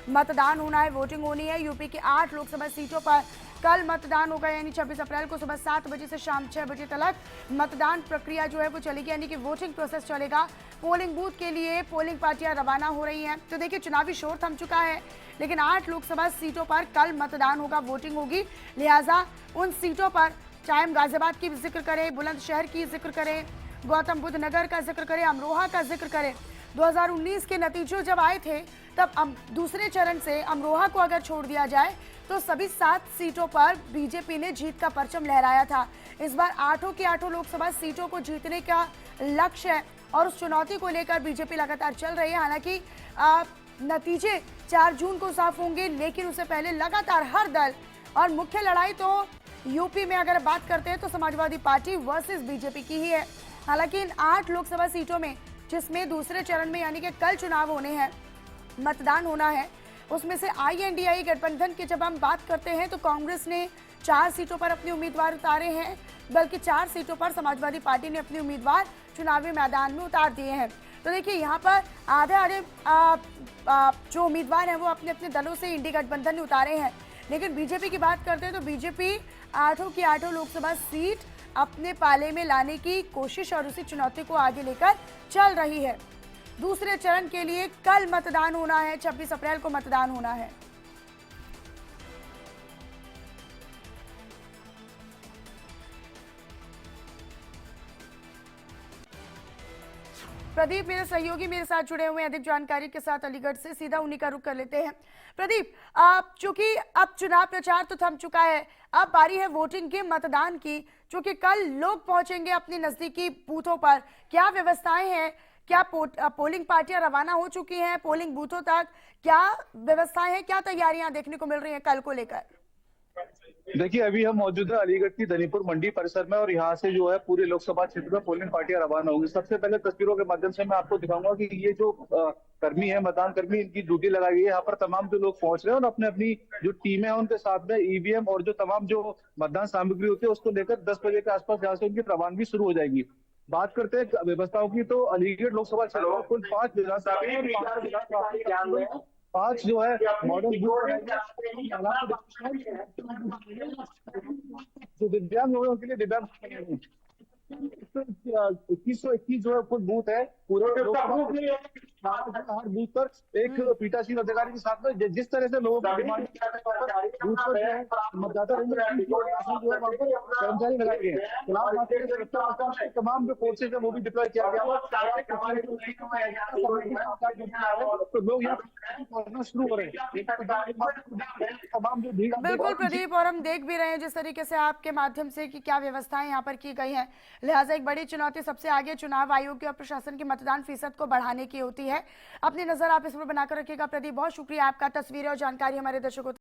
मतदान होना है, वोटिंग होनी है। यूपी की 8 लोकसभा सीटों पर कल मतदान होगा, यानी 26 अप्रैल को सुबह 7 बजे से शाम 6 बजे तक मतदान प्रक्रिया जो है वो चलेगी, यानी कि वोटिंग प्रोसेस चलेगा। पोलिंग बूथ के लिए पोलिंग पार्टियां रवाना हो रही हैं। तो देखिए, चुनावी शोर थम चुका है, लेकिन 8 लोकसभा सीटों पर कल मतदान होगा, वोटिंग होगी। लिहाजा उन सीटों पर, चाहे हम गाजियाबाद की जिक्र करें, बुलंदशहर की जिक्र करें, गौतम बुद्ध नगर का जिक्र करें, अमरोहा का जिक्र करें, 2019 के नतीजे जब आए थे तब दूसरे चरण से अमरोहा को अगर छोड़ दिया जाए तो सभी 7 सीटों पर बीजेपी ने जीत का परचम लहराया था। इस बार 8 की 8 लोकसभा सीटों को जीतने का लक्ष्य है और उस चुनौती को लेकर बीजेपी लगातार चल रही है। हालांकि नतीजे 4 जून को साफ होंगे, लेकिन उससे पहले लगातार हर दल, और मुख्य लड़ाई तो यूपी में अगर बात करते हैं तो समाजवादी पार्टी वर्सेस बीजेपी की ही है। हालांकि इन 8 लोकसभा सीटों में, जिसमें दूसरे चरण में यानी कि कल चुनाव होने हैं, मतदान होना है, उसमें से INDI गठबंधन की जब हम बात करते हैं तो कांग्रेस ने 4 सीटों पर अपने उम्मीदवार उतारे हैं, बल्कि 4 सीटों पर समाजवादी पार्टी ने अपने उम्मीदवार चुनावी मैदान में उतार दिए हैं। तो देखिए, यहाँ पर आधे जो उम्मीदवार हैं वो अपने अपने दलों से इंडी गठबंधन ने उतारे हैं। लेकिन बीजेपी की बात करते हैं तो बीजेपी 8 की 8 लोकसभा सीट अपने पाले में लाने की कोशिश और उसी चुनौती को आगे लेकर चल रही है। दूसरे चरण के लिए कल मतदान होना है, 26 अप्रैल को मतदान होना है। प्रदीप मेरे सहयोगी मेरे साथ जुड़े हुए हैं अधिक जानकारी के साथ अलीगढ़ से, सीधा उन्हीं का रुख कर लेते हैं। प्रदीप, चूंकि अब चुनाव प्रचार तो थम चुका है, अब बारी है वोटिंग के, मतदान की। चूंकि कल लोग पहुंचेंगे अपनी नजदीकी बूथों पर, क्या व्यवस्थाएं हैं? क्या पोलिंग पार्टियां रवाना हो चुकी हैं पोलिंग बूथों तक? क्या व्यवस्थाएं हैं, क्या तैयारियां देखने को मिल रही हैं कल को लेकर? देखिए, अभी हम मौजूद है अलीगढ़ की धनीपुर मंडी परिसर में और यहाँ से जो है पूरे लोकसभा क्षेत्र में पोलिंग पार्टियां रवाना होंगी। सबसे पहले तस्वीरों के माध्यम से मैं आपको दिखाऊंगा कि ये जो कर्मी है, मतदान कर्मी, इनकी ड्यूटी लगाई गई है। यहाँ पर तमाम जो लोग पहुंच रहे हैं और अपने अपनी जो टीमें हैं उनके साथ में EVM और जो तमाम जो मतदान सामग्री होती है उसको लेकर 10 बजे के आसपास यहाँ से उनकी रवानगी शुरू हो जाएगी। बात करते हैं व्यवस्थाओं की, तो अलीगढ़ लोकसभा क्षेत्र में कुल 5 विधानसभा, 5 जो है मॉडल जो दिव्यांग लोगों के लिए दिव्यांग 2121 जो है कुल बूथ है पूरे हर बूथ पर एक पीठासीन अधिकारी के साथ में। जिस तरह से लोगों की डिमांड बूथ पर जो है मतदाता कर्मचारी लगाए गए हैं। तमाम जो फोर्सेज है वो भी डिप्लॉय किया गया, तो लोग यहाँ पहुंचना शुरू हो रहे हैं। तमाम जो भीड़, बिल्कुल प्रदीप, और हम देख भी रहे हैं जिस तरीके से आपके माध्यम से कि क्या व्यवस्थाएं यहाँ पर की गई हैं। लिहाजा एक बड़ी चुनौती सबसे आगे चुनाव आयोग की और प्रशासन की मतदान फीसद को बढ़ाने की होती है। अपनी नजर आप इस पर बनाकर रखिएगा। प्रदीप, बहुत शुक्रिया आपका, तस्वीरें और जानकारी हमारे दर्शकों